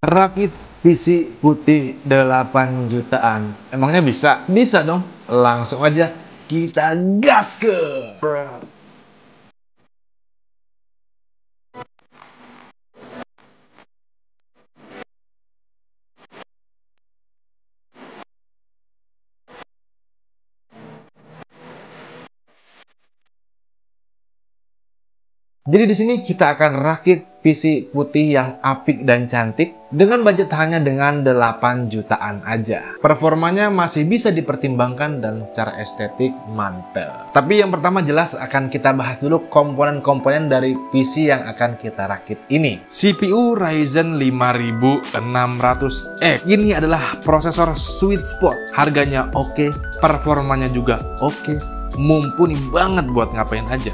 Rakit PC putih 8 jutaan. Emangnya bisa? Bisa dong. Langsung aja kita gas ke. Jadi di sini kita akan rakit PC putih yang apik dan cantik dengan budget hanya dengan 8 jutaan aja. Performanya masih bisa dipertimbangkan dan secara estetik mantap. Tapi yang pertama jelas akan kita bahas dulu komponen-komponen dari PC yang akan kita rakit ini. CPU Ryzen 5600X. Ini adalah prosesor sweet spot. Harganya oke, performanya juga oke, mumpuni banget buat ngapain aja.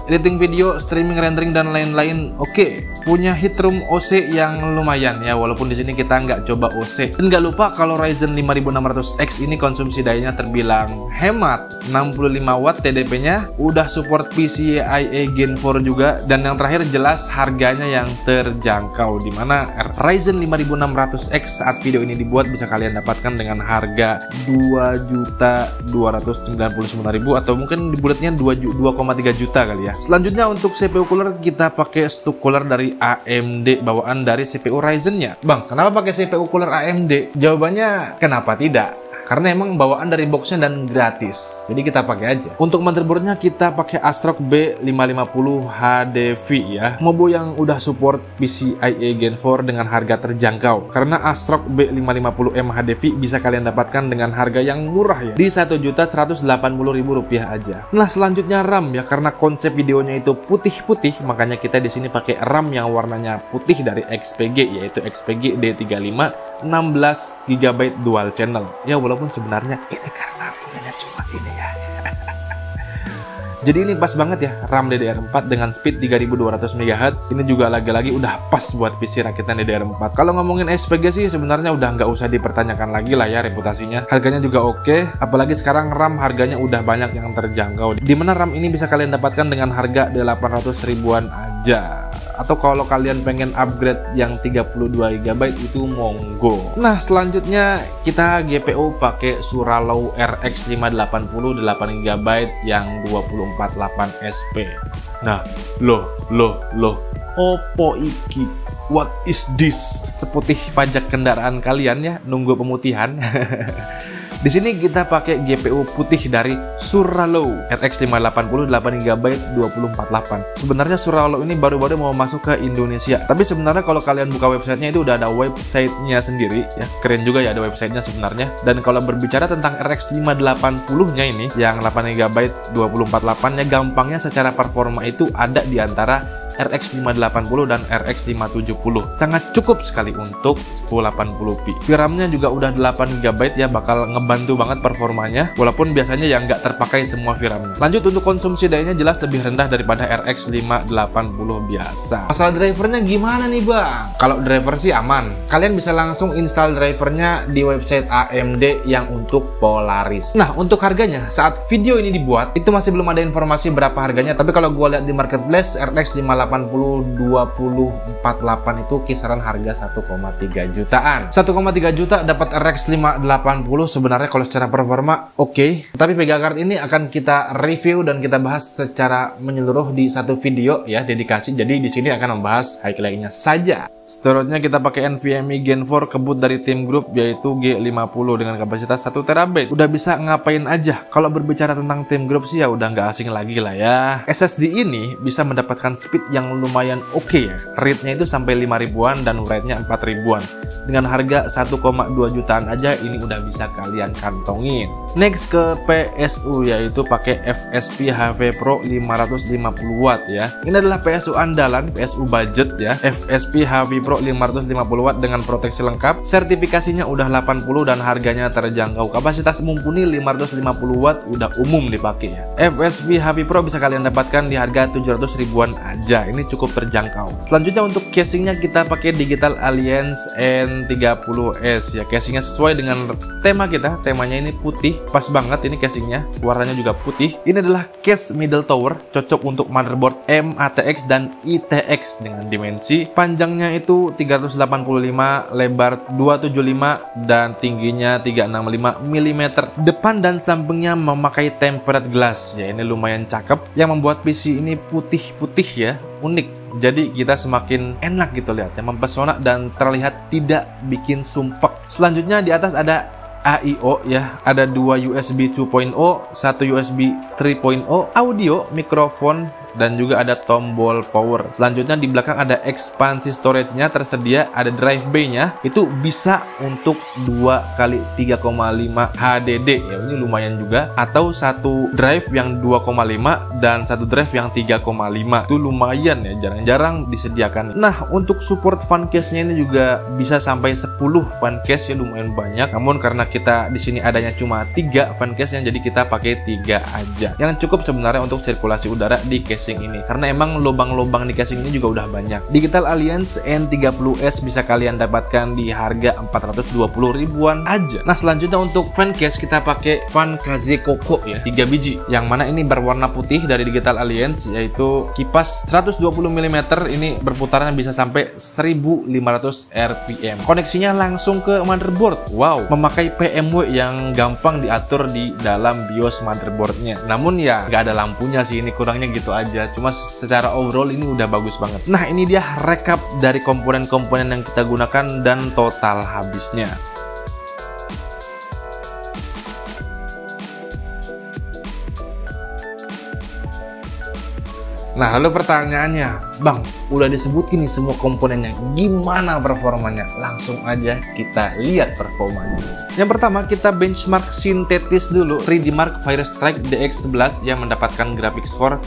Editing video, streaming, rendering, dan lain-lain oke. Punya heatroom OC yang lumayan ya, walaupun di sini kita nggak coba OC. Dan nggak lupa kalau Ryzen 5600X ini konsumsi dayanya terbilang hemat, 65 watt TDP-nya, udah support PCIe Gen 4 juga, dan yang terakhir jelas harganya yang terjangkau, dimana Ryzen 5600X saat video ini dibuat bisa kalian dapatkan dengan harga 2.299.000 atau mungkin dibulatnya 2,3 juta kali ya. Selanjutnya untuk CPU cooler kita pakai stuk cooler dari AMD bawaan dari CPU Ryzen-nya. Bang, kenapa pakai CPU cooler AMD? Jawabannya kenapa tidak? Karena emang bawaan dari boxnya dan gratis, jadi kita pakai aja. Untuk motherboardnya kita pakai ASRock B550 HDV ya, mobo yang udah support PCIe Gen 4 dengan harga terjangkau. Karena ASRock B550M HDV bisa kalian dapatkan dengan harga yang murah ya, di Rp1.180.000 aja. Nah selanjutnya RAM ya, karena konsep videonya itu putih-putih, makanya kita di sini pakai RAM yang warnanya putih dari XPG, yaitu XPG D35 16GB dual channel. Ya walaupun sebenarnya ini karena punyanya cuma ini ya. Jadi ini pas banget ya, RAM DDR4 dengan speed 3200 MHz. Ini juga lagi-lagi udah pas buat PC rakitan DDR4. Kalau ngomongin SPG sih sebenarnya udah nggak usah dipertanyakan lagi lah ya reputasinya. Harganya juga oke, apalagi sekarang RAM harganya udah banyak yang terjangkau. Dimana RAM ini bisa kalian dapatkan dengan harga 800 ribuan aja. Atau kalau kalian pengen upgrade yang 32GB itu monggo. Nah selanjutnya kita GPU pakai Suralow RX 580 8GB yang 248 SP. Nah loh opo iki? What is this? Seputih pajak kendaraan kalian ya, nunggu pemutihan. Di sini kita pakai GPU putih dari Suralow RX 580 8GB 248. Sebenarnya Suralow ini baru-baru mau masuk ke Indonesia. Tapi sebenarnya kalau kalian buka websitenya itu udah ada websitenya sendiri ya. Keren juga ya ada websitenya sebenarnya. Dan kalau berbicara tentang RX 580-nya ini yang 8GB 248-nya, gampangnya secara performa itu ada di antara RX 580 dan RX 570. Sangat cukup sekali untuk 1080p. VRAM-nya juga udah 8GB ya, bakal ngebantu banget performanya, walaupun biasanya yang nggak terpakai semua VRAM-nya. Lanjut untuk konsumsi dayanya jelas lebih rendah daripada RX 580 biasa. Masalah drivernya gimana nih bang? Kalau driver sih aman. Kalian bisa langsung install drivernya di website AMD yang untuk Polaris. Nah untuk harganya, saat video ini dibuat itu masih belum ada informasi berapa harganya, tapi kalau gue lihat di marketplace RX 580 2048 itu kisaran harga 1,3 jutaan. 1,3 juta dapat RX 580 sebenarnya kalau secara performa oke. Tapi Vega Card ini akan kita review dan kita bahas secara menyeluruh di satu video ya, dedikasi. Jadi di sini akan membahas highlight-nya saja. Storage-nya kita pakai NVMe Gen 4 kebut dari Team Group yaitu G50 dengan kapasitas 1 TB. Udah bisa ngapain aja. Kalau berbicara tentang Team Group sih ya udah nggak asing lagi lah ya. SSD ini bisa mendapatkan speed yang lumayan oke ya. Read-nya itu sampai 5 ribuan dan write-nya 4 ribuan. Dengan harga 1,2 jutaan aja ini udah bisa kalian kantongin. Next ke PSU yaitu pakai FSP HV Pro 550W ya. Ini adalah PSU andalan, PSU budget ya. FSP HV Pro 550W dengan proteksi lengkap. Sertifikasinya udah 80 dan harganya terjangkau. Kapasitas mumpuni 550W udah umum dipakai ya. FSP HV Pro bisa kalian dapatkan di harga 700 ribuan aja. Ini cukup terjangkau. Selanjutnya untuk casingnya kita pakai Digital Alliance N30S ya. Casingnya sesuai dengan tema kita. Temanya ini putih Pas banget ini casingnya, warnanya juga putih. Ini adalah case middle tower, cocok untuk motherboard MATX dan ITX dengan dimensi panjangnya itu 385, lebar 275 dan tingginya 365 mm. Depan dan sampingnya memakai tempered glass. Ya, ini lumayan cakep yang membuat PC ini putih-putih ya, unik. Jadi kita semakin enak gitu lihat, yang mempesona dan terlihat tidak bikin sumpek. Selanjutnya di atas ada AIO ya, ada 2 USB 2.0, 1 USB 3.0, audio, mikrofon, dan juga ada tombol power. Selanjutnya di belakang ada ekspansi storage-nya tersedia, ada drive bay-nya itu bisa untuk 2x3,5 HDD ya, ini lumayan juga, atau satu drive yang 2,5 dan satu drive yang 3,5. Itu lumayan ya, jarang-jarang disediakan. Nah, untuk support fan case-nya ini juga bisa sampai 10 fan case ya, lumayan banyak. Namun karena kita di sini adanya cuma 3 fan case-nya, jadi kita pakai 3 aja. Yang cukup sebenarnya untuk sirkulasi udara di case ini, karena emang lubang-lubang di casing ini juga udah banyak. Digital Alliance N30S bisa kalian dapatkan di harga 420 ribuan aja. Nah, selanjutnya untuk fan case kita pakai fan Kaze Koko ya, 3 biji, yang mana ini berwarna putih dari Digital Alliance, yaitu kipas 120 mm, ini berputarannya bisa sampai 1500 rpm. Koneksinya langsung ke motherboard. Wow, memakai PMW yang gampang diatur di dalam BIOS motherboardnya. Namun ya nggak ada lampunya sih, ini kurangnya gitu aja. Cuma secara overall ini udah bagus banget. Nah, ini dia rekap dari komponen-komponen yang kita gunakan dan total habisnya. Nah, lalu pertanyaannya, Bang, udah disebutin nih semua komponennya, gimana performanya? Langsung aja kita lihat performanya. Yang pertama, kita benchmark sintetis dulu. 3D Mark Firestrike DX11 yang mendapatkan graphic score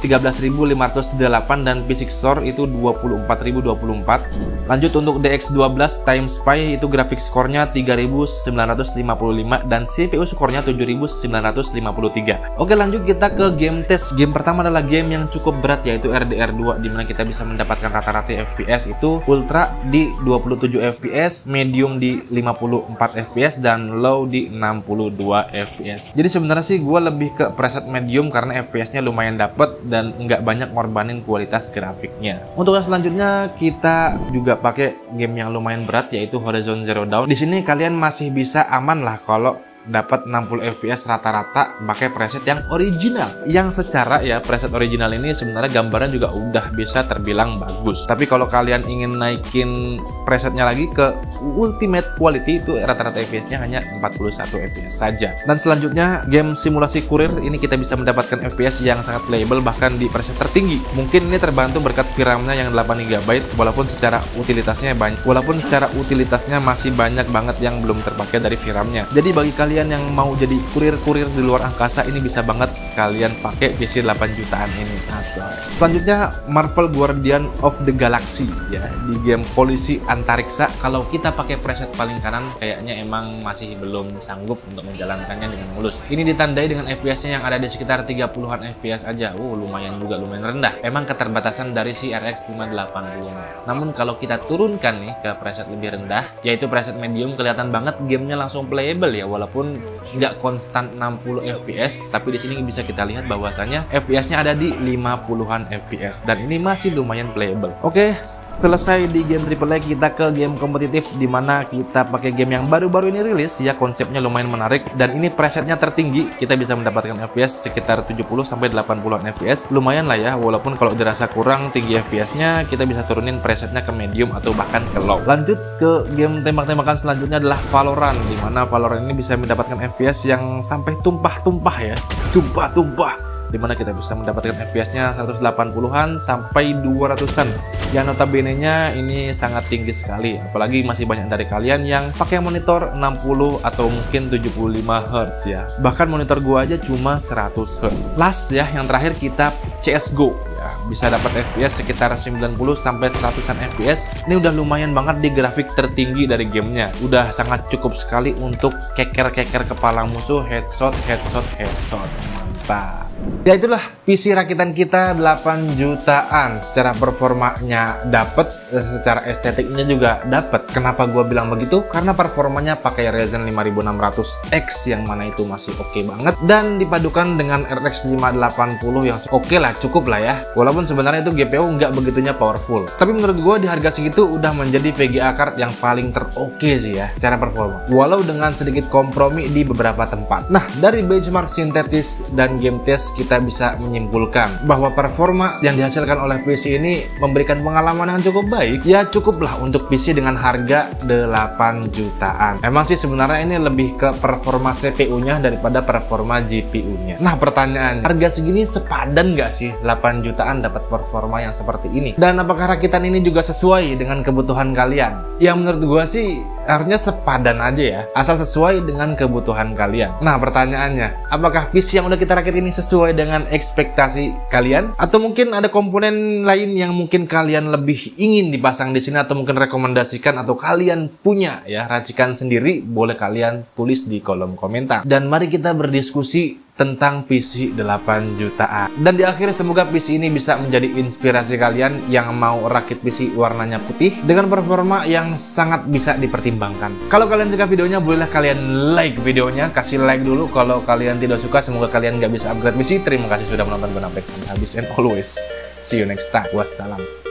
13.508 dan physics score itu 24.024. Lanjut untuk DX12 Time Spy itu graphic score-nya 3.955 dan CPU score-nya 7.953. Oke, lanjut kita ke game test. Game pertama adalah game yang cukup berat, yaitu RDR2, di mana kita bisa mendapatkan rata-rata FPS itu ultra di 27 FPS, medium di 54 FPS dan low di 62 FPS. Jadi sebenarnya sih gue lebih ke preset medium karena FPS-nya lumayan dapet dan nggak banyak ngorbanin kualitas grafiknya. Untuk yang selanjutnya kita juga pakai game yang lumayan berat, yaitu Horizon Zero Dawn. Di sini kalian masih bisa aman lah kalau dapat 60 fps rata-rata pakai preset yang original. Yang secara ya preset original ini sebenarnya gambarnya juga udah bisa terbilang bagus. Tapi kalau kalian ingin naikin presetnya lagi ke ultimate quality, itu rata-rata fps-nya hanya 41 fps saja. Dan selanjutnya game simulasi kurir, ini kita bisa mendapatkan fps yang sangat playable bahkan di preset tertinggi. Mungkin ini terbantu berkat VRAM-nya yang 8 GB walaupun secara utilitasnya masih banyak banget yang belum terpakai dari VRAM-nya. Jadi bagi kalian yang mau jadi kurir-kurir di luar angkasa, ini bisa banget kalian pakai PC 8 jutaan ini. Selanjutnya Marvel Guardian of the Galaxy ya, di game polisi antariksa. Kalau kita pakai preset paling kanan kayaknya emang masih belum sanggup untuk menjalankannya dengan mulus. Ini ditandai dengan FPS-nya yang ada di sekitar 30-an FPS aja. Lumayan juga, lumayan rendah. Emang keterbatasan dari si RX 580. Namun kalau kita turunkan nih ke preset lebih rendah, yaitu preset medium, kelihatan banget gamenya langsung playable ya, walaupun nggak konstan 60 fps, tapi di sini bisa kita lihat bahwasanya fps-nya ada di 50-an fps dan ini masih lumayan playable. Oke, selesai di game AAA, kita ke game kompetitif di mana kita pakai game yang baru-baru ini rilis ya, konsepnya lumayan menarik dan ini presetnya tertinggi, kita bisa mendapatkan fps sekitar 70 sampai 80-an fps. Lumayan lah ya, walaupun kalau dirasa kurang tinggi fps-nya, kita bisa turunin presetnya ke medium atau bahkan ke low. Lanjut ke game tembak-tembakan selanjutnya adalah Valorant, di mana Valorant ini bisa mendapatkan FPS yang sampai tumpah-tumpah ya, tumpah-tumpah, dimana kita bisa mendapatkan FPS-nya 180-an sampai 200-an. Yang notabene-nya ini sangat tinggi sekali, apalagi masih banyak dari kalian yang pakai monitor 60 atau mungkin 75 Hz ya. Bahkan monitor gua aja cuma 100 Hz. Last ya, yang terakhir kita CS:GO. Bisa dapat FPS sekitar 90 sampai 100-an FPS. Ini udah lumayan banget di grafik tertinggi dari gamenya. Udah sangat cukup sekali untuk keker-keker kepala musuh, headshot. Mantap. Ya itulah PC rakitan kita 8 jutaan. Secara performanya dapet, secara estetiknya juga dapet. Kenapa gua bilang begitu? Karena performanya pakai Ryzen 5600X yang mana itu masih oke banget, dan dipadukan dengan RX 580 yang oke lah, cukup lah ya. Walaupun sebenarnya itu GPU nggak begitunya powerful, tapi menurut gua di harga segitu udah menjadi VGA card yang paling teroke sih ya secara performa, walau dengan sedikit kompromi di beberapa tempat. Nah, dari benchmark sintetis dan game test kita bisa menyimpulkan bahwa performa yang dihasilkan oleh PC ini memberikan pengalaman yang cukup baik. Ya cukuplah untuk PC dengan harga 8 jutaan. Emang sih sebenarnya ini lebih ke performa CPU-nya daripada performa GPU-nya. Nah pertanyaan, harga segini sepadan nggak sih 8 jutaan dapat performa yang seperti ini? Dan apakah rakitan ini juga sesuai dengan kebutuhan kalian? Yang menurut gua sih harusnya sepadan aja ya, asal sesuai dengan kebutuhan kalian. Nah pertanyaannya, apakah PC yang udah kita rakit ini sesuai dengan ekspektasi kalian? Atau mungkin ada komponen lain yang mungkin kalian lebih ingin dipasang di sini, atau mungkin rekomendasikan, atau kalian punya ya racikan sendiri? Boleh kalian tulis di kolom komentar. Dan mari kita berdiskusi tentang PC 8 jutaan. Dan di akhir, semoga PC ini bisa menjadi inspirasi kalian yang mau rakit PC warnanya putih dengan performa yang sangat bisa dipertimbangkan. Kalau kalian suka videonya, bolehlah kalian like videonya, kasih like dulu. Kalau kalian tidak suka, semoga kalian nggak bisa upgrade PC. Terima kasih sudah menonton, gue sampai habis, and always see you next time. Wassalam.